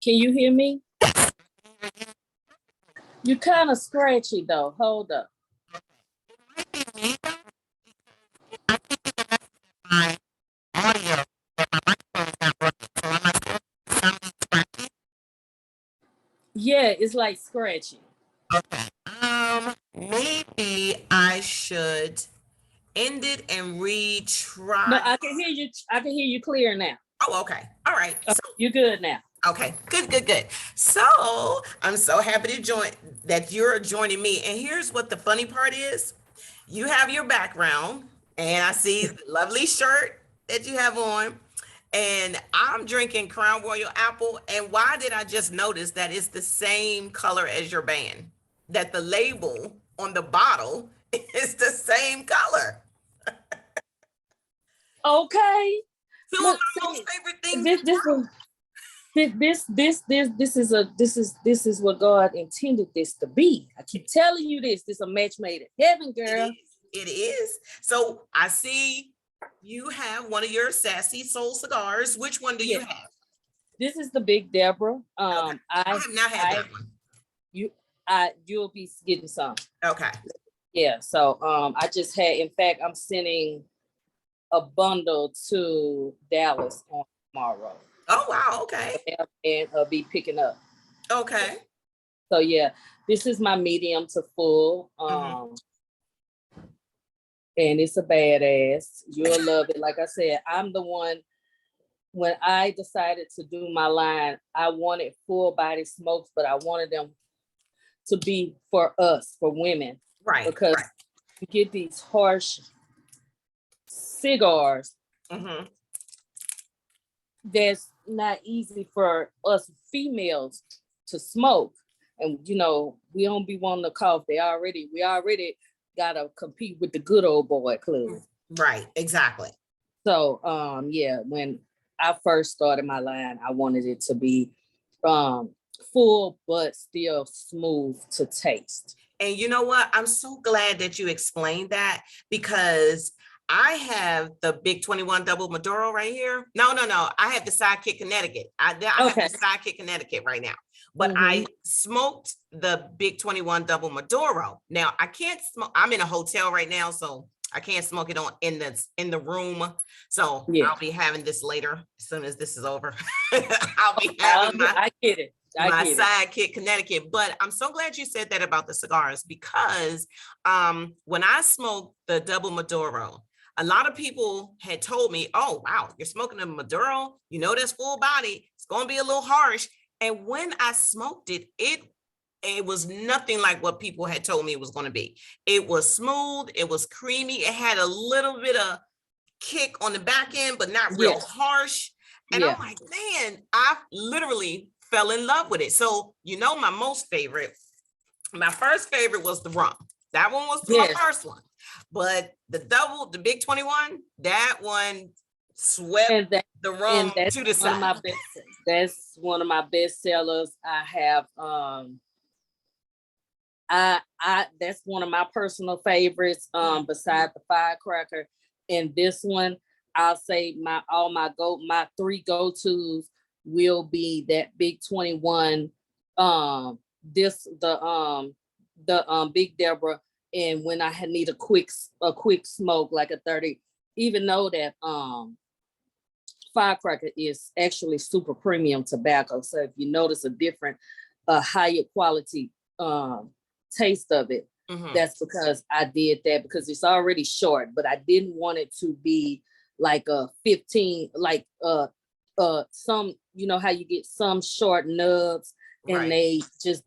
Can you hear me? You kind of scratchy though. Hold up. My audio, but my microphone's not working, so am I still sounding scratchy? Yeah, it's like scratchy. Okay. Maybe I should end it and retry. No, I can hear you. I can hear you clear now. Oh, okay. All right. So You're good now. okay, good. So I'm so happy to join that you're joining me. And here's what the funny part is. You have your background, and I see the lovely shirt that you have on. And I'm drinking Crown Royal Apple. And why did I just notice that it's the same color as your band? That the label on the bottle is the same color. Okay. Two of my most favorite things. This is what God intended this to be. I keep telling you this. This is a match made in heaven, girl. It is. So I see you have one of your Sassy Soul cigars. Which one do you have? This is the Big Deborah. Okay. I have not had that one. You'll be getting some. Okay. Yeah. So I just had. In fact, I'm sending a bundle to Dallas on tomorrow. Oh wow. Okay. And I'll be picking up. Okay. So yeah, this is my medium to full. And it's a badass. You'll love it. Like I said, I'm the one. When I decided to do my line, I wanted full body smokes, but I wanted them to be for us, for women. Right. Because you get these harsh cigars that's not easy for us females to smoke. And you know, we don't be wanting to cough. We already gotta compete with the good old boy club. Right, exactly. So when I first started my line, I wanted it to be full but still smooth to taste. And you know what? I'm so glad that you explained that, because I have the Big 21 Double Maduro right here. No. I have the Sidekick Connecticut. I have the Sidekick Connecticut right now. But I smoked the Big 21 Double Maduro. Now I can't smoke. I'm in a hotel right now, so I can't smoke it in the room. So I'll be having this later as soon as this is over. I'll be having I get it. My Sidekick Connecticut. But I'm so glad you said that about the cigars, because when I smoked the Double Maduro, a lot of people had told me, oh, wow, you're smoking a Maduro, you know, that's full body, it's going to be a little harsh. And when I smoked it, it was nothing like what people had told me it was going to be. It was smooth, it was creamy, it had a little bit of kick on the back end, but not real harsh. And I'm like, man, I literally fell in love with it. So, you know, my first favorite was the rum. That one was my first one. But the Big 21, that one swept the rum to the side. That's one of my best sellers. I have that's one of my personal favorites, beside the firecracker. And this one, I'll say my three go-tos will be that Big 21, the Big Deborah, and when I need a quick smoke, like a 30, even though that firecracker is actually super premium tobacco. So if you notice a different, higher quality taste of it, that's because I did that, because it's already short, but I didn't want it to be like a 15, like some, you know how you get some short nubs and they just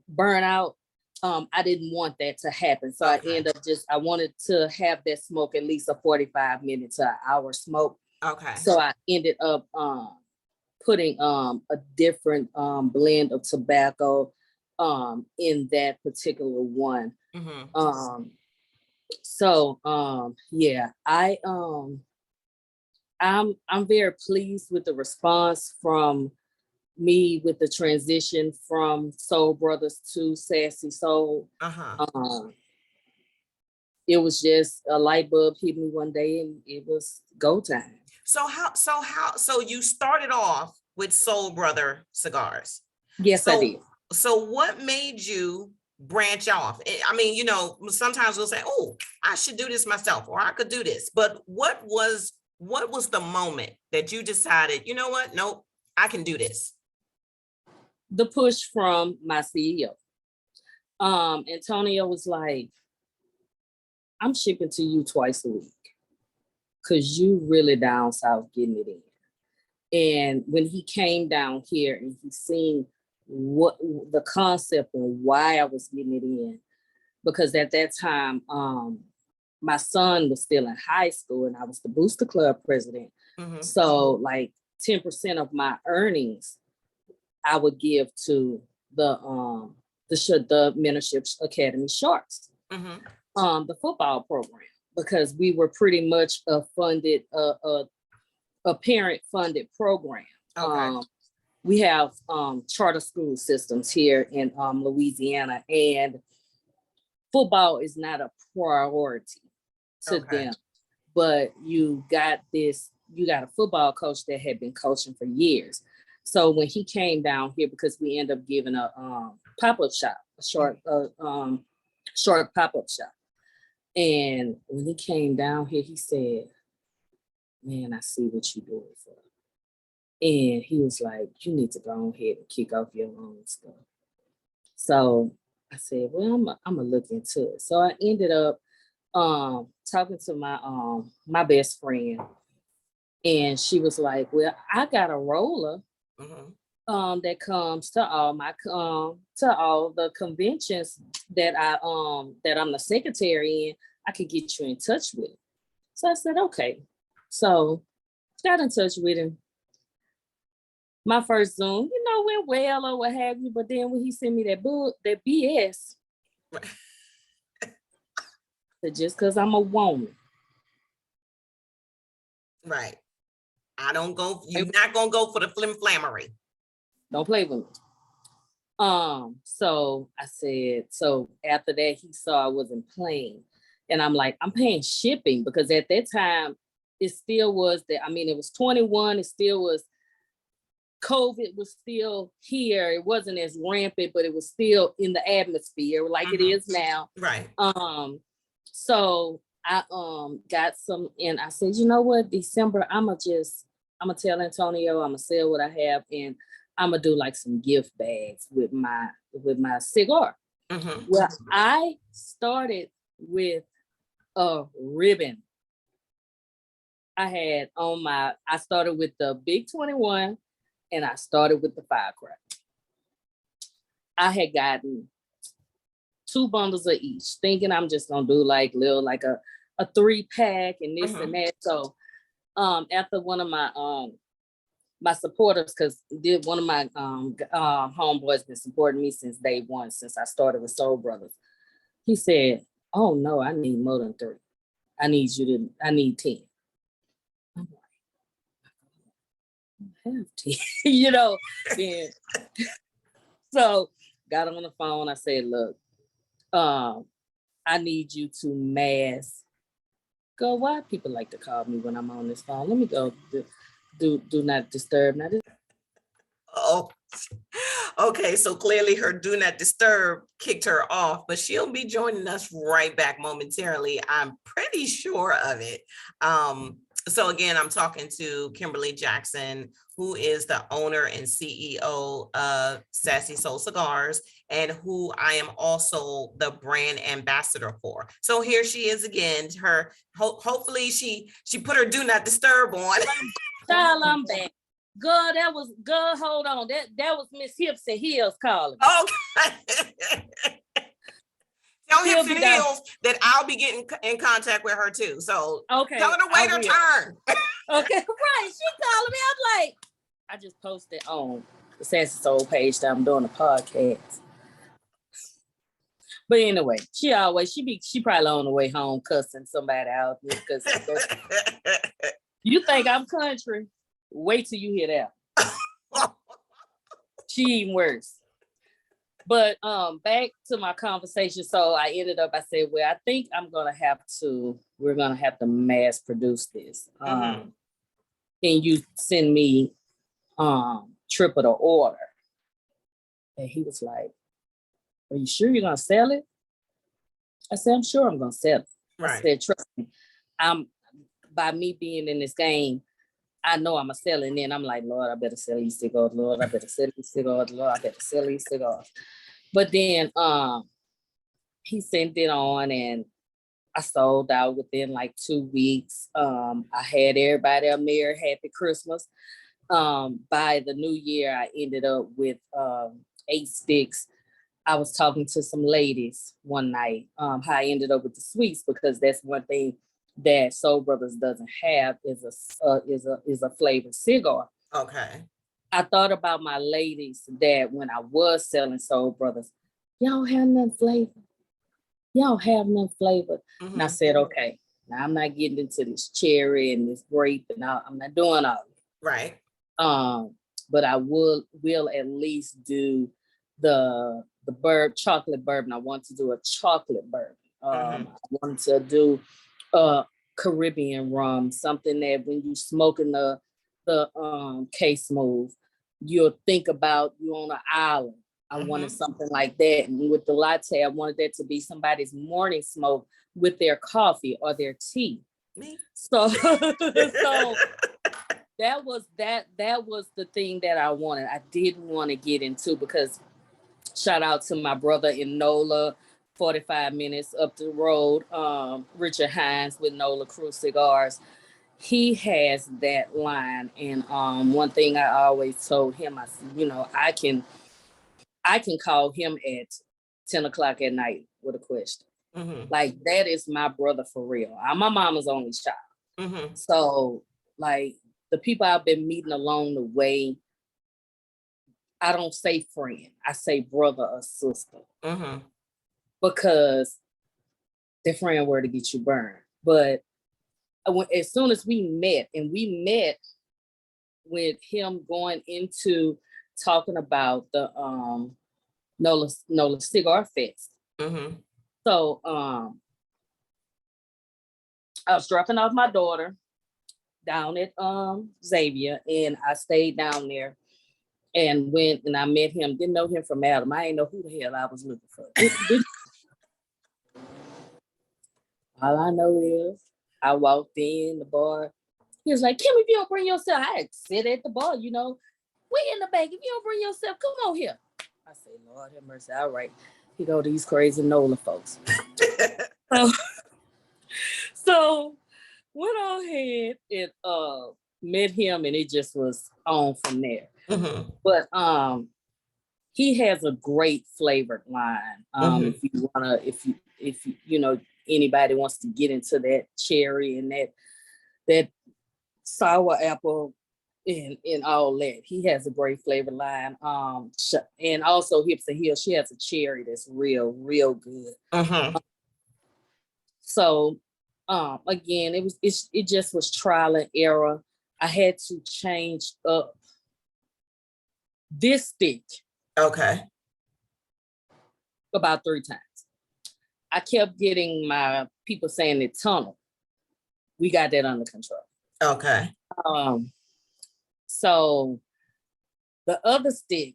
burn out. I didn't want that to happen. So I wanted to have that smoke at least a 45 minutes to an hour smoke. Okay. So I ended up putting a different blend of tobacco in that particular one. I'm very pleased with the response from me with the transition from Soul Brothers to Sassy Soul. It was just a light bulb hit me one day, and it was go time. So you started off with Soul Brother Cigars. Yes, I did. So what made you branch off? I mean, you know, sometimes we'll say, oh, I should do this myself, or I could do this. But what was the moment that you decided, you know what? Nope, I can do this? The push from my CEO. Antonio was like, I'm shipping to you twice a week because you really down south getting it in. And when he came down here and he seen what the concept and why I was getting it in, because at that time, my son was still in high school and I was the Booster Club president. Mm-hmm. So like 10% of my earnings I would give to the Mentorship Academy Sharks, mm-hmm. The football program, because we were pretty much a parent funded program. Okay. We have charter school systems here in Louisiana, and football is not a priority to them. But you got a football coach that had been coaching for years. So when he came down here, because we ended up giving a pop-up shop, a short pop-up shop. And when he came down here, he said, man, I see what you're doing for. And he was like, you need to go ahead and kick off your own stuff. So I said, well, I'm gonna look into it. So I ended up talking to my best friend, and she was like, well, I got a roller that comes to all the conventions that I'm the secretary in. I could get you in touch with. So I said, okay. So got in touch with him. My first Zoom, went well or what have you. But then when he sent me that book, that BS, just because I'm a woman. Right. You're not going to go for the flim-flammery. Don't play with me. So I said, so after that, he saw I wasn't playing. And I'm like, I'm paying shipping, because at that time, it still was it was 21. It still was, COVID was still here. It wasn't as rampant, but it was still in the atmosphere like it is now. Right. So I got some, and I said, you know what, December, I'm gonna tell Antonio, I'm gonna sell what I have, and I'm gonna do like some gift bags with my cigar. Mm-hmm. Well, I started with a ribbon. I started with the big 21, and I started with the firecracker. I had gotten 2 bundles of each, thinking I'm just gonna do like a 3-pack and this and that. So after one of my supporters, because one of my homeboys been supporting me since day one, since I started with Soul Brothers, he said, oh no, I need more than 3. I need 10. I'm like, I have 10, Then, so got him on the phone. I said, look, I need you to go. Why people like to call me when I'm on this phone? Let me go. Do not disturb. Now, oh, okay. So clearly her do not disturb kicked her off, but she'll be joining us right back momentarily. I'm pretty sure of it. So again, I'm talking to Kimberly Jackson, who is the owner and CEO of Sassy Soul Cigars, and who I am also the brand ambassador for. So here she is again. Hopefully she put her do not disturb on. Child, I'm back. Girl, hold on. That was Miss Hips and Heels calling. Okay. Tell Hips and Heels that I'll be getting in contact with her too. So okay, tell her to wait her turn. Okay, right. She calling me. I'm like, I just posted on the Sassy Soul page that I'm doing a podcast. But anyway, she probably on the way home cussing somebody out, because you think I'm country. Wait till you hear that. She even worse. But back to my conversation. So I said, well, I think we're gonna have to mass produce this. Can you send me triple the order. And he was like, are you sure you're gonna sell it? I said, I'm sure I'm gonna sell it. Right. I said, trust me, by me being in this game, I know I'm gonna sell it. And then I'm like, Lord, I better sell these cigars. Lord, I better sell these cigars. Lord, I better sell these cigars. But then he sent it on and I sold out within like 2 weeks. I had everybody a Merry Happy Christmas. By the new year, I ended up with 8 sticks. I was talking to some ladies one night, how I ended up with the sweets, because that's one thing that Soul Brothers doesn't have is a flavored cigar. Okay. I thought about my ladies that when I was selling Soul Brothers, y'all have nothing flavored. Y'all have nothing flavored. Mm-hmm. And I said, okay, now I'm not getting into this cherry and this grape, and I'm not doing all of it. Right. But I will at least do the chocolate bourbon. I want to do a chocolate bourbon. I wanted to do Caribbean rum, something that when you smoking the K-Smooth, you'll think about you on an island. I wanted something like that. And with the latte, I wanted that to be somebody's morning smoke with their coffee or their tea. Me. So that was the thing that I wanted. I didn't want to get into, because shout out to my brother in NOLA, 45 minutes up the road, Richard Hines with NOLA Crew Cigars. He has that line. And one thing I always told him, I said, I can call him at 10 o'clock at night with a question. Mm-hmm. Like, that is my brother for real. I'm my mama's only child. Mm-hmm. So, like, the people I've been meeting along the way, I don't say friend. I say brother or sister. Mm-hmm. Because their friend were to get you burned. But as soon as we met with him going into talking about the NOLA Cigar Fest. Mm-hmm. So I was dropping off my daughter down at Xavier, and I stayed down there and went and I met him. Didn't know him from Adam. I didn't know who the hell I was looking for. All I know is I walked in the bar. He was like, Kim, if you don't bring yourself, I sit at the bar, we in the back. If you don't bring yourself, come on here. I say, Lord have mercy. All right. Here go these crazy NOLA folks. So went on ahead and met him, and it just was on from there. Mm-hmm. But he has a great flavored line. If you anybody wants to get into that cherry and that sour apple and all that, he has a great flavored line. And also Hips and Hills, she has a cherry that's real good. Mm-hmm. So again, it just was trial and error. I had to change up this stick. Okay. About 3 times. I kept getting my people saying it tunnel. We got that under control. Okay. So the other stick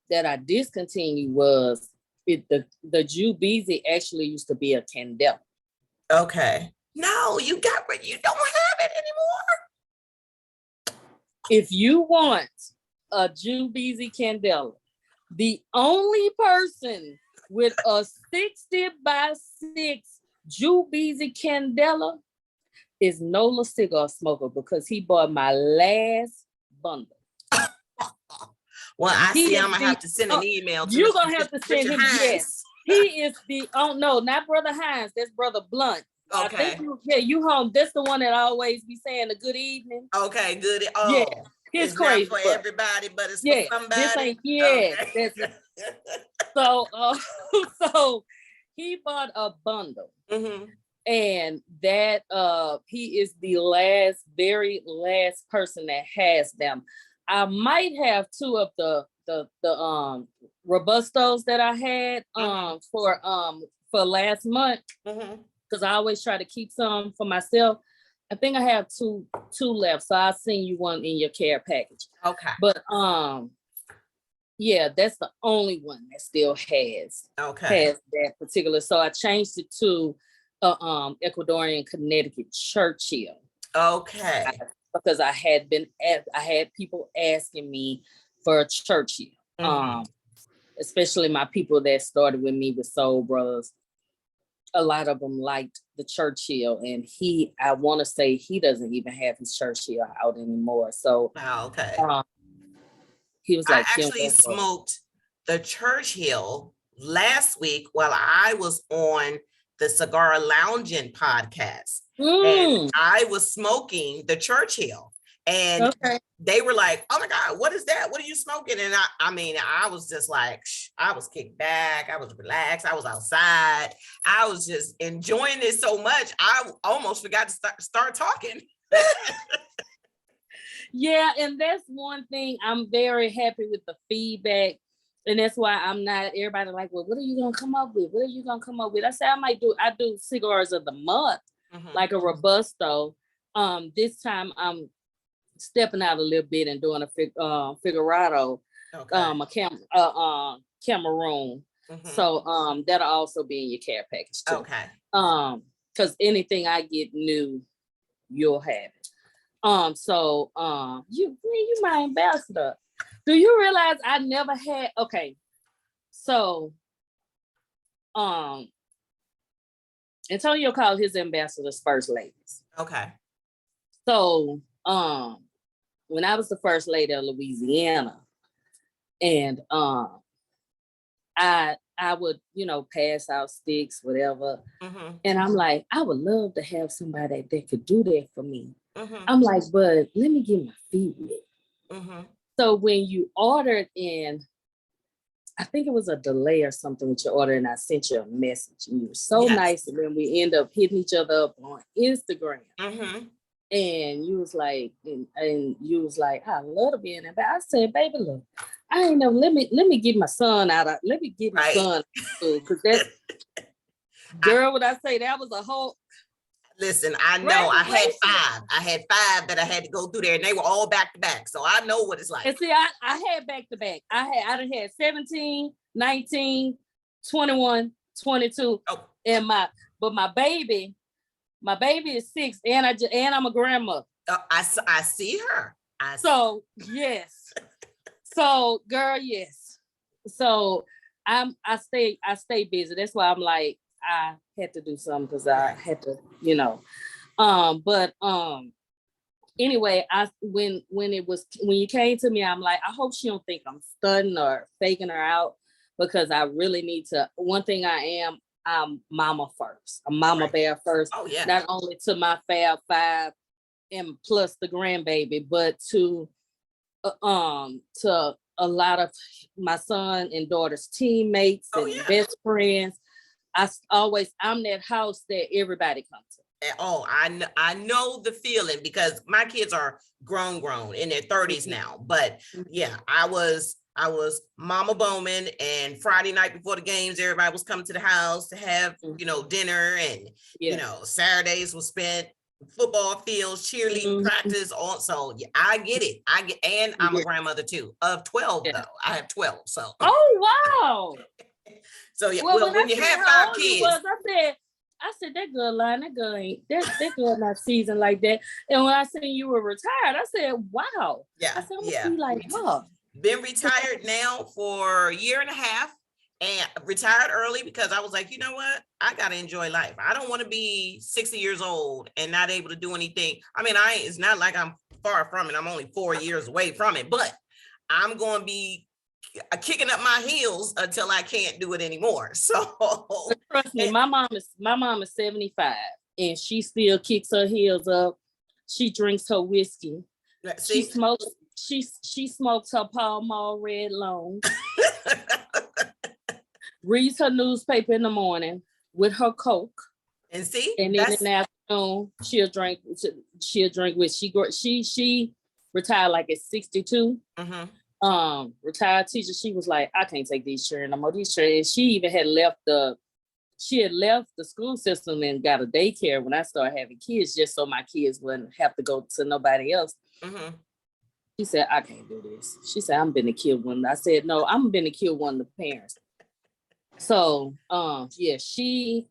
that I discontinued was the Jubizi actually used to be a Candela. Okay. No, you don't have it anymore. If you want a Jubizi Candela, the only person with a 60 by 6 Jubizi Candela is NOLA Cigar Smoker, because he bought my last bundle. Well, I'm gonna have to send an email to you're gonna have to send him. Yes, he is no, not Brother Hines, that's Brother Blunt. Okay. I think you home. That's the one that always be saying a good evening. Okay, good. Oh, yeah. It's crazy not for everybody, but it's for somebody. This ain't Okay. So he bought a bundle. Mm-hmm. And that he is the very last person that has them. I might have 2 of the Robustos that I had for last month, because I always try to keep some for myself. I think I have two left. So I'll send you one in your care package. Okay. But yeah, that's the only one that still has that particular. So I changed it to Ecuadorian Connecticut Churchill. Okay. Because I had people asking me for a Churchill. Especially my people that started with me with Soul Brothers. A lot of them liked the Churchill, and I want to say he doesn't even have his Churchill out anymore. So he was like, I actually smoked the Churchill last week while I was on the Cigar Lounging podcast. And I was smoking the Churchill, and they were like, "Oh my God, what is that? What are you smoking?" And I was just like, I was kicked back. I was relaxed. I was outside. I was just enjoying it so much. I almost forgot to start talking. Yeah, and that's one thing I'm very happy with the feedback. And that's why I'm not, everybody like, well, what are you going to come up with? What are you going to come up with? I say I do cigars of the month, like a Robusto. This time I'm stepping out a little bit and doing a Figurado, a Cameroon. So that'll also be in your care package too. Because anything I get new, you'll have it. So you my ambassador. Do you realize I never had, so Antonio called his ambassadors first ladies. So when I was the first lady of Louisiana, and I would, pass out sticks, whatever. And I'm like, I would love to have somebody that could do that for me. I'm like, but let me get my feet wet. So when you ordered in, I think it was a delay or something with your order, and I sent you a message, and you were so nice. And then we end up hitting each other up on Instagram. And you was like, and you was like, I love to be in there. But I said, baby, look, I ain't know. Let me get my son out of. Let me get my son because that's girl. What I say, that was a whole. Listen, I know I had five that I had to go through there, and they were all back to back. So I know what it's like. And see, I had back to back. I done had 17, 19, 21, 22. And my baby is 6, and I'm a grandmother. I see her. Yes. So girl, yes. So I stay busy. That's why I'm like, I had to do something because I had to, anyway, when you came to me, I'm like, I hope she don't think I'm stunning or faking her out, because I really need to. One thing I'm mama first. I'm mama bear first. Not only to my Fab 5 and plus the grandbaby, but to a lot of my son and daughter's teammates and best friends. I'm that house that everybody comes to. I know the feeling, because my kids are grown in their 30s now. But yeah, I was Mama Bowman, and Friday night before the games, everybody was coming to the house to have, dinner, and Saturdays was spent football fields, cheerleading practice. Also, I get it. And I'm a grandmother too, of 12 though. I have 12. So. Oh wow. So yeah, well when you have 5 kids, I said that girl lying. That girl not seasoned like that. And when I seen you were retired, I said, wow. Yeah. I said, I be like, huh. Been retired now for a year and a half, and retired early because I was like, you know what? I got to enjoy life. I don't want to be 60 years old and not able to do anything. I mean, it's not like I'm far from it. I'm only 4 years away from it, but I'm going to be kicking up my heels until I can't do it anymore. So trust me, my mom is 75 and she still kicks her heels up. She drinks her whiskey. She smokes her Pall Mall Red Long. Reads her newspaper in the morning with her Coke. And see, and then in the afternoon she'll drink with she retired like at 62. Retired teacher. She was like, I can't take these children no more. These children. And she even had left the she had left the school system and got a daycare when I started having kids, just so my kids wouldn't have to go to nobody else. Mm-hmm. She said, I can't do this. She said, I'm gonna kill one. I said, no, I'm gonna kill one of the parents. So yeah, she,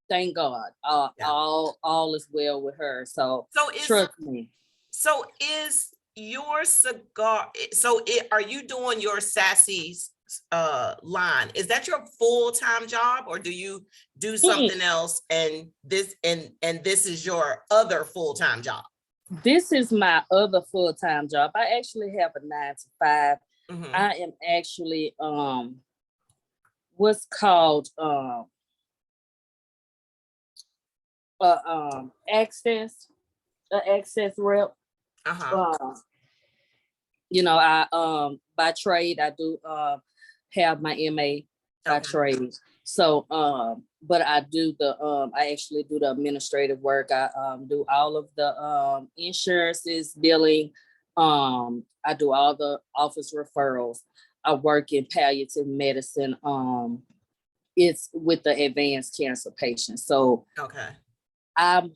thank God, all is well with her. So trust me. So is your cigar, are you doing your Sassy's line? Is that your full-time job, or do you do something else and this is your other full-time job? This is my other full-time job. I actually have a 9 to 5. Mm-hmm. I am actually what's called access rep. You know, I by trade I do have my MA by trade. So but I do I actually do the administrative work. I do all of the insurances, billing. I do all the office referrals. I work in palliative medicine. It's with the advanced cancer patients. So I'm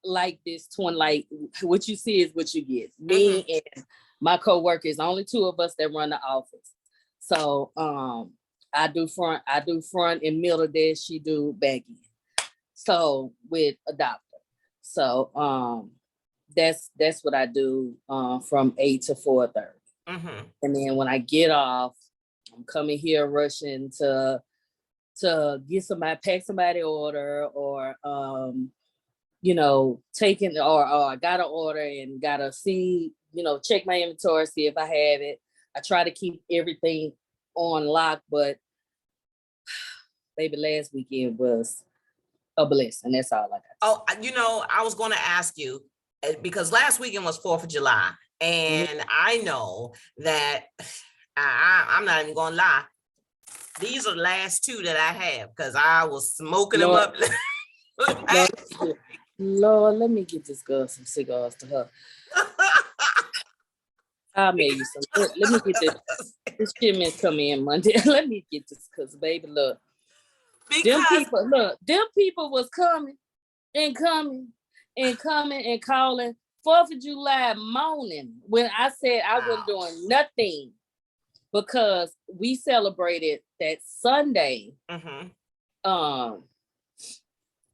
like this twin, like what you see is what you get. Me and my co-workers, only 2 of us that run the office. So I do front and middle desk, she do back end. So with a doctor. So that's what I do from 8 to 4:30. And then when I get off, I'm coming here rushing to get somebody, pack somebody order, or you know, taking or I got an order and gotta see, you know, check my inventory, see if I have it. I try to keep everything on lock, but baby, last weekend was a blessing. That's all I got. Oh, you know, I was going to ask you, because last weekend was 4th of July, and I know that I'm not even going to lie. These are the last 2 that I have, because I was smoking them up. Lord, let me get this girl some cigars to her. I'll make you some. Let me get this. This shipment come in Monday. Let me get this, because baby, look. Them people was coming and calling 4th of July morning when I said I wasn't doing nothing, because we celebrated that Sunday.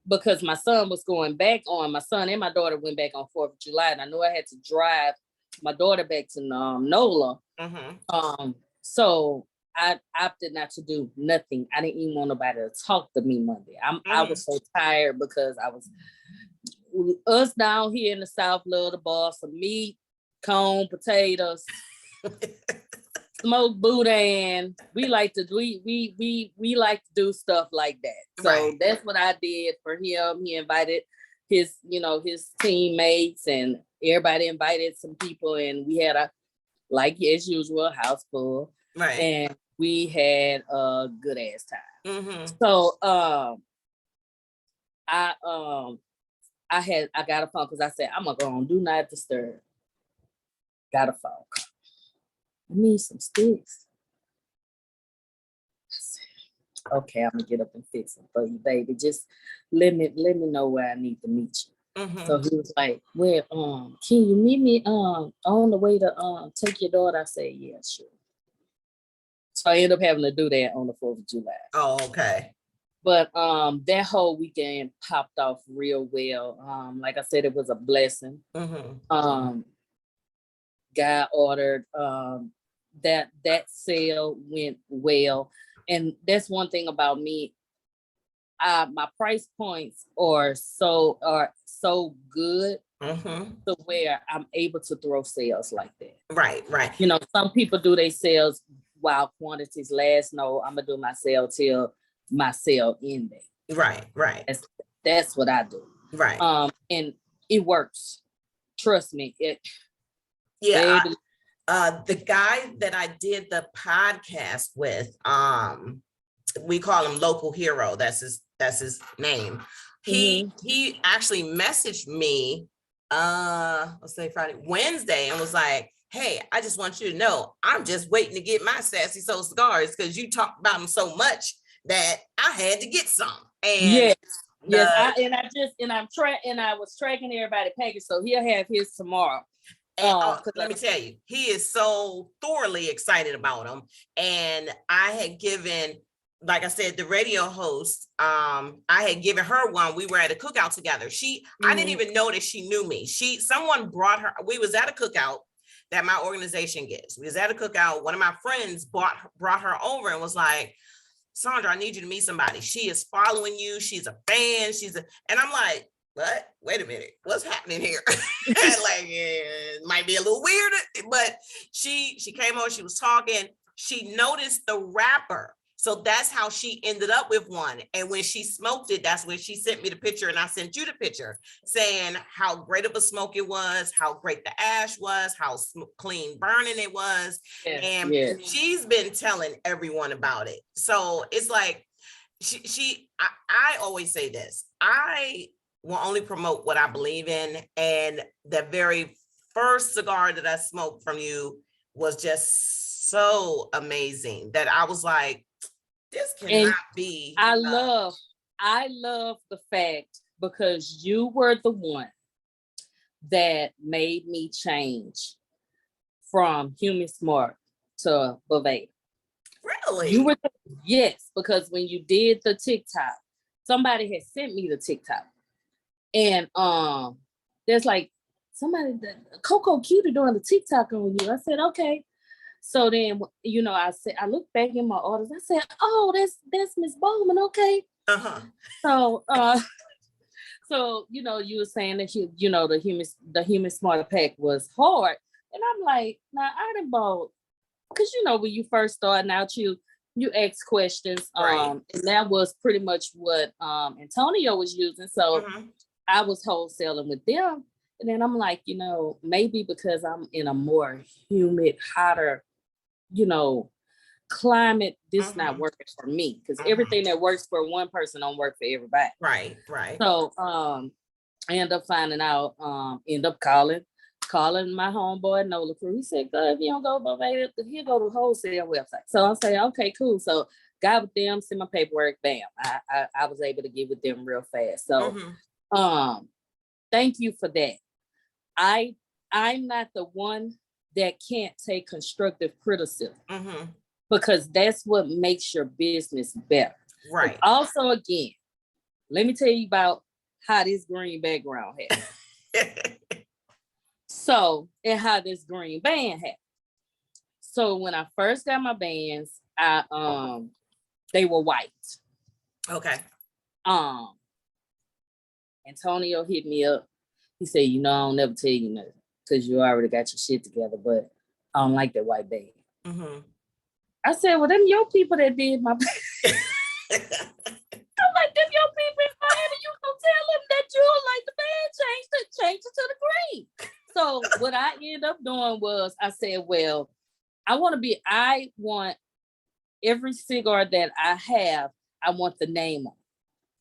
Because my son was going back on, my son and my daughter went back on 4th of July, and I knew I had to drive my daughter back to NOLA. So I opted not to do nothing. I didn't even want nobody to talk to me Monday. I was so tired, because us down here in the South love to boil some meat, corn, potatoes, smoked boudin. We like to do stuff like that. So that's what I did for him. He invited his teammates, and everybody invited some people, and we had like as usual, house full. And we had a good ass time. So I got a phone, because I said, I'm gonna go on do not disturb. Got a phone call. I need some sticks. I said, okay, I'm gonna get up and fix them for you, baby. Just let me know where I need to meet you. So he was like, well, can you meet me on the way to take your daughter? I said, yeah, sure. So I ended up having to do that on the 4th of July. Oh, okay. But that whole weekend popped off real well. Like I said, it was a blessing. God ordered that sale went well. And that's one thing about me. My price points are so good to where I'm able to throw sales like that. Right. You know, some people do their sales while quantities last. No, I'm gonna do my sale till my sale end day. Right. That's what I do. Right. And it works. Trust me. The guy that I did the podcast with, we call him Local Hero. That's his name. He actually messaged me let's say Wednesday, and was like, hey, I just want you to know, I'm just waiting to get my Sassy Soul cigars, because you talk about them so much that I had to get some. And yes, yes, I was tracking everybody package, so he'll have his tomorrow. And let me tell you, he is so thoroughly excited about them. And I had given, like I said, the radio host, I had given her one. We were at a cookout together. I didn't even know that she knew me. Someone brought her. We was at a cookout that my organization gives. We was at a cookout. One of my friends brought her over and was like, Sandra, I need you to meet somebody. She is following you. She's a fan. And I'm like, what? Wait a minute. What's happening here? Like, it might be a little weird, but she came over, she was talking. She noticed the wrapper. So that's how she ended up with one. And when she smoked it, that's when she sent me the picture, and I sent you the picture saying how great of a smoke it was, how great the ash was, how clean burning it was. Yes, and she's been telling everyone about it. So it's like, I always say this, I will only promote what I believe in. And the very first cigar that I smoked from you was just so amazing that I was like, this cannot be. I love the fact, because you were the one that made me change from Human Smart to Boveda. Really? You were yes, because when you did the TikTok, somebody had sent me the TikTok. And there's like somebody that Coco Cutie doing the TikTok on you. I said, okay. So then, I said, I looked back in my orders. I said, oh, that's Miss Bowman. Okay. So, you were saying that the human smart pack was hard. And I'm like, now I done bought, because when you first starting out, you ask questions. Right. And that was pretty much what Antonio was using. So I was wholesaling with them. And then I'm like, maybe because I'm in a more humid, hotter, climate, this not working for me, because everything that works for one person don't work for everybody. Right. So I end up finding out, calling my homeboy Nola Crew. He said, "Go, if you don't go Boveda, he'll go to the wholesale website." So I say, okay, cool. So got with them, send my paperwork, bam. I was able to get with them real fast. So thank you for that. I'm not the one that can't take constructive criticism, because that's what makes your business better. Right. But also, again, let me tell you about how this green background happened. So, and how this green band happened. So when I first got my bands, they were white. Okay. Antonio hit me up. He said, I don't never tell you nothing, because you already got your shit together, but I don't like that white band. I said, well, them your people that did my band. I'm like, them your people in Miami, you gonna tell them that you don't like the band, change it to the green. So what I ended up doing was, I said, well, I want every cigar that I have, I want the name on,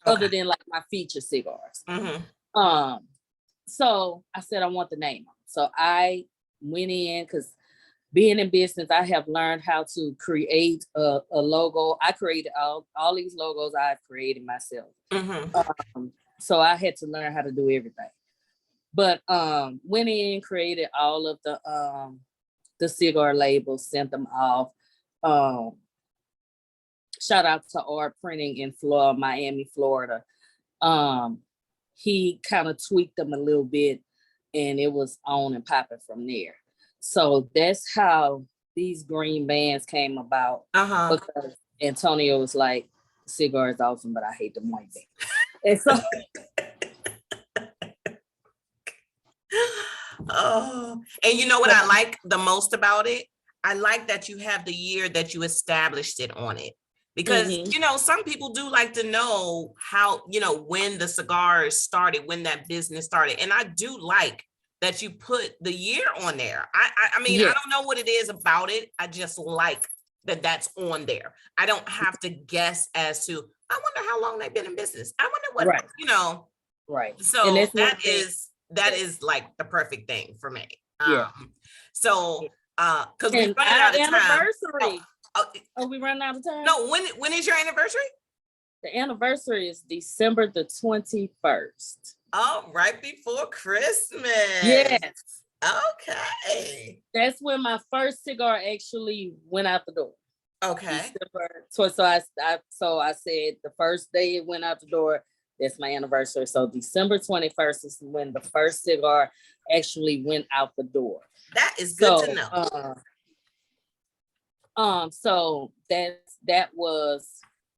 other than like my feature cigars. So I said, I want the name on. So I went in, because being in business, I have learned how to create a logo. I created all these logos I've created myself. So I had to learn how to do everything. But went in, created all of the cigar labels, sent them off. Shout out to Art Printing in Miami, Florida. He kind of tweaked them a little bit, and it was on and popping from there. So that's how these green bands came about. Because Antonio was like, cigar is awesome, but I hate the white band. And so and you know what I like the most about it? I like that you have the year that you established it on it. Because, some people do like to know how, when the cigars started, when that business started. And I do like that you put the year on there. I mean, I don't know what it is about it. I just like that that's on there. I don't have to guess as to, I wonder how long they've been in business. I wonder what, Right. So that is like the perfect thing for me. So, because we running out of time. Oh, we running out of time? No, when is your anniversary? The anniversary is December the 21st. Oh, right before Christmas. Yes. Okay. That's when my first cigar actually went out the door. Okay. December. So I said the first day it went out the door, that's my anniversary. So December 21st is when the first cigar actually went out the door. That is good to know. So that was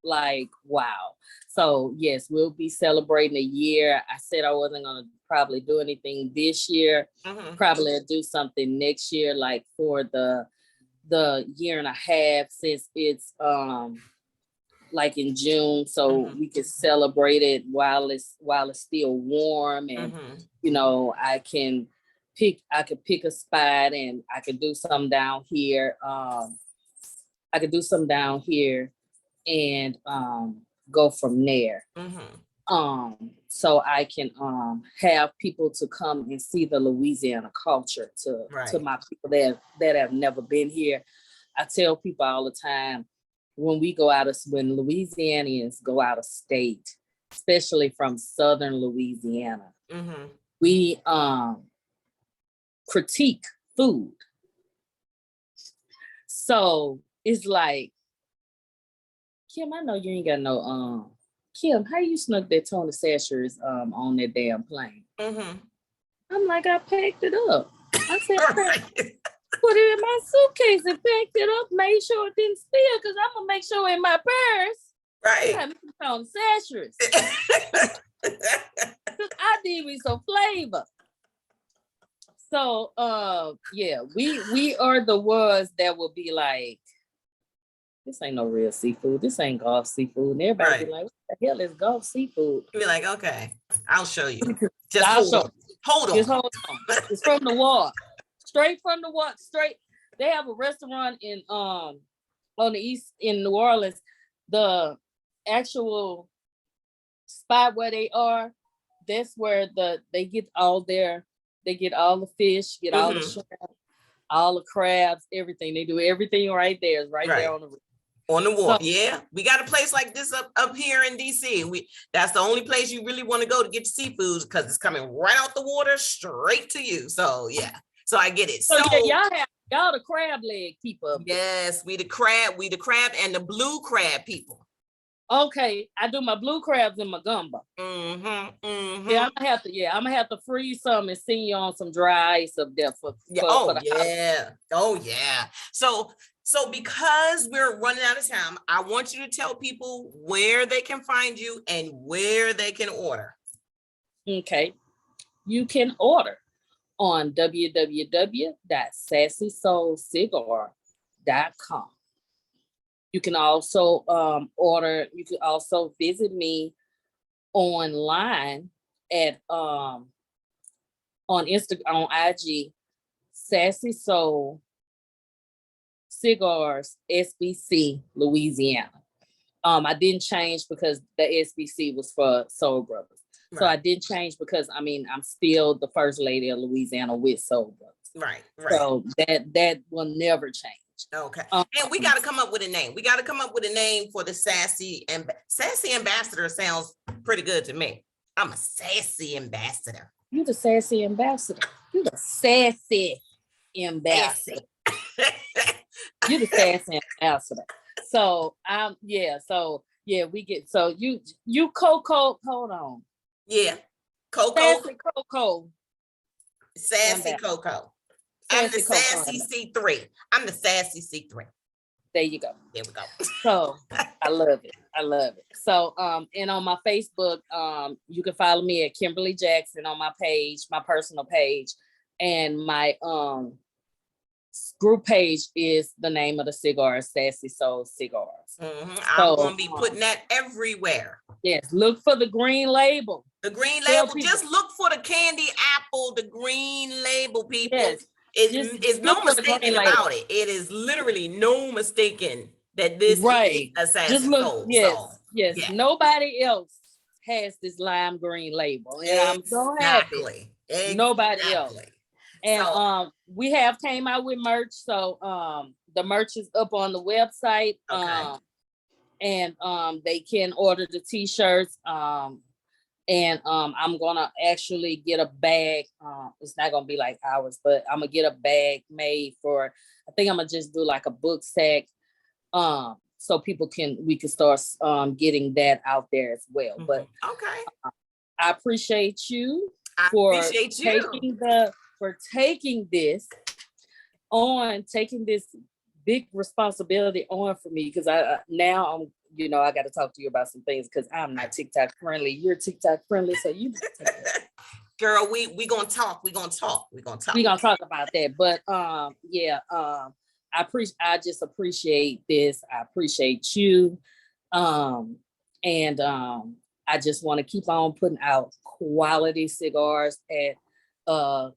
like, wow. So yes, we'll be celebrating a year. I said I wasn't gonna probably do anything this year. Probably I'll do something next year, like for the year and a half, since it's like in June, so we can celebrate it while it's still warm, and you know, I could pick a spot and I could do some down here. I could do some down here and go from there. So I can have people to come and see the Louisiana culture to my people that have never been here. I tell people all the time, when Louisianians go out of state, especially from Southern Louisiana, we critique food. So it's like, Kim, I know you ain't got no Kim, how you snuck that Tony Sashers on that damn plane? I'm like, I packed it up. I said, put it in my suitcase and packed it up, made sure it didn't spill, because I'm gonna make sure in my purse, I Tony Sashers. I need me some flavor. So yeah, we are the ones that will be like, this ain't no real seafood. This ain't Gulf seafood. And everybody be like, what the hell is Gulf seafood? You'll be like, okay, I'll show you. Just hold on. Just hold on. It's from the water. Straight from the water. Straight. They have a restaurant in on the east in New Orleans. The actual spot where they are, that's where they get all the fish, get all the shrimp, all the crabs, everything. They do everything right there. It's right there on the water. Yeah, we got a place like this up here in DC. That's the only place you really want to go to get seafood, because it's coming right out the water straight to you. So yeah, so I get it. So yeah, y'all the crab leg people. Yes, we the crab and the blue crab people. Okay, I do my blue crabs in my gumbo. Yeah, I'm gonna have to freeze some and send you on some dry ice up there for the house. So because we're running out of time, I want you to tell people where they can find you and where they can order. Okay, you can order on www.sassysoulcigar.com. You can also you can also visit me online at on Instagram, on IG, Sassy Soul Cigars SBC Louisiana. I didn't change because the SBC was for Soul Brothers. So I didn't change because I'm still the first lady of Louisiana with Soul Brothers. Right. So that will never change. Okay. And we got to come up with a name. We got to come up with a name for the Sassy Ambassador. Sounds pretty good to me. I'm a sassy ambassador. You the sassy ambassador. You the sassy ambassador. You the sassy ambassador. So we get, so you Coco, hold on. Yeah. Coco. Sassy Coco. Sassy Coco. I'm the sassy C3. I'm the sassy C3. There you go. There we go. So I love it. So and on my Facebook, you can follow me at Kimberly Jackson on my page, my personal page, and my group page is the name of the cigar, Sassy Soul Cigars. I'm gonna be putting that everywhere. Yes, look for the green label. The green label. Just look for the candy apple, the green label, people. Yes. It's no mistaking about it. It is literally no mistaking that this is a Sassy Soul. Yes. Yeah. Nobody else has this lime green label. And I'm so happy. Nobody else. And So, we have came out with merch. So the merch is up on the website. okay. And they can order the t-shirts. And I'm gonna actually get a bag. It's not gonna be like ours, but I'm gonna get a bag made for, I think I'm gonna just do like a book sack. So we can start getting that out there as well. Mm-hmm. But okay. I appreciate you I for appreciate you. taking this big responsibility on for me, because now I'm, I got to talk to you about some things, because I'm not TikTok friendly. You're TikTok friendly, so you girl, we gonna talk. We gonna talk about that. But I just appreciate this. I appreciate you. And I just want to keep on putting out quality cigars at a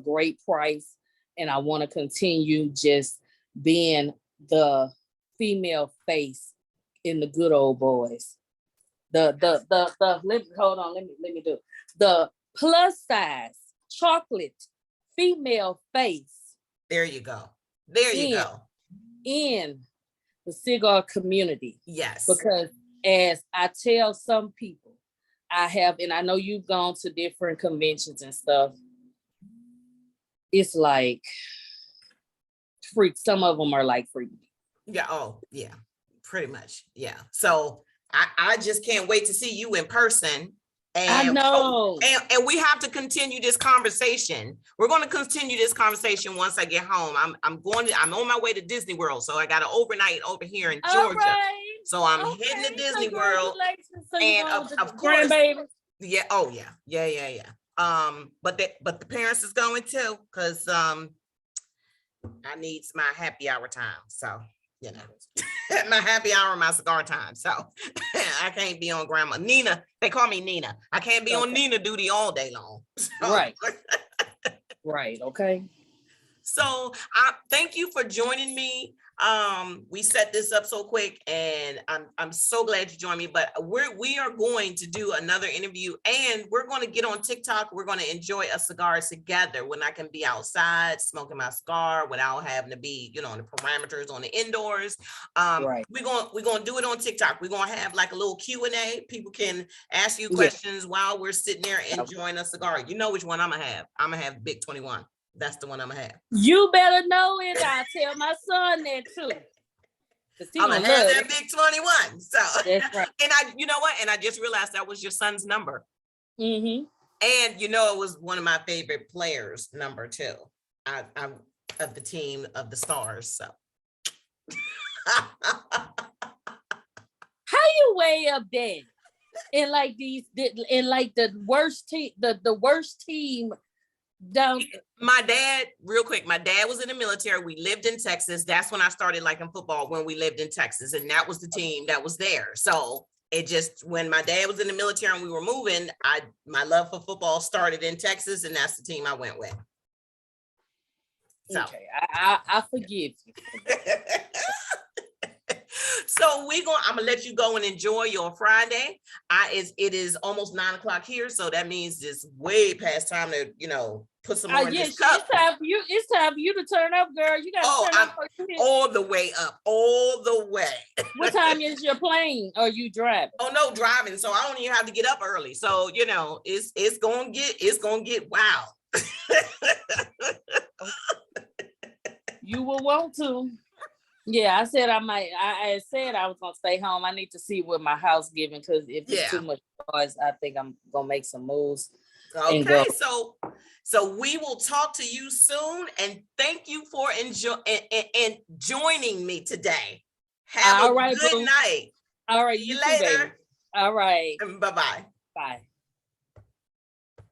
great price. And I want to continue just being the female face in the good old boys. Let me do the plus size chocolate female face. There you go. There you go. In the cigar community. Yes. Because as I tell some people, and I know you've gone to different conventions and stuff. It's like freak. Some of them are like freak. Yeah. Oh, yeah. Pretty much. Yeah. So I just can't wait to see you in person. And, I know. And we have to continue this conversation. We're going to continue this conversation once I get home. I'm on my way to Disney World. So I got an overnight over here in Georgia. Right. So I'm heading to Disney World. And of course, yeah. Oh yeah. Yeah. But the parents is going too, because I need my happy hour time. So, my happy hour, my cigar time. So I can't be on grandma Nina. They call me Nina. I can't be on Nina duty all day long. So. Right. Right. Okay. So thank you for joining me. We set this up so quick, and I'm so glad you joined me. But we are going to do another interview, and we're going to get on TikTok. We're going to enjoy a cigar together when I can be outside smoking my cigar without having to be, on the parameters on the indoors. Right. We're going to do it on TikTok. We're going to have like a little Q&A. People can ask you questions while we're sitting there enjoying a cigar. You know which one I'm gonna have? I'm gonna have Big 21. That's the one I'm gonna have. You better know it. I tell my son that too. I'm gonna have that Big 21. So that's right. And you know what? And I just realized that was your son's number. Mm-hmm. And it was one of my favorite players' number too. I'm of the team of the Stars. So how you way up there? And like the worst team, the worst team down. My dad was in the military. We lived in Texas. That's when I started liking football, when we lived in Texas, and that was the team that was there. So it just, when my dad was in the military and we were moving, my love for football started in Texas, and that's the team I went with. So. Okay, I forgive you. So I'm gonna let you go and enjoy your Friday. It is almost 9:00 here, so that means it's way past time to put some more in this cup. It's time for you to turn up, girl. You gotta turn up. All the way up, all the way. What time is your plane? Are you driving? Oh no, driving. So I don't even have to get up early. So it's gonna get wild. You will want to. Yeah, I said I said I was gonna stay home. I need to see what my house giving, because if it's too much noise, I think I'm gonna make some moves. Okay, so we will talk to you soon, and thank you for joining me today. Have a good night. All right, See you later. All right. Bye-bye. Bye.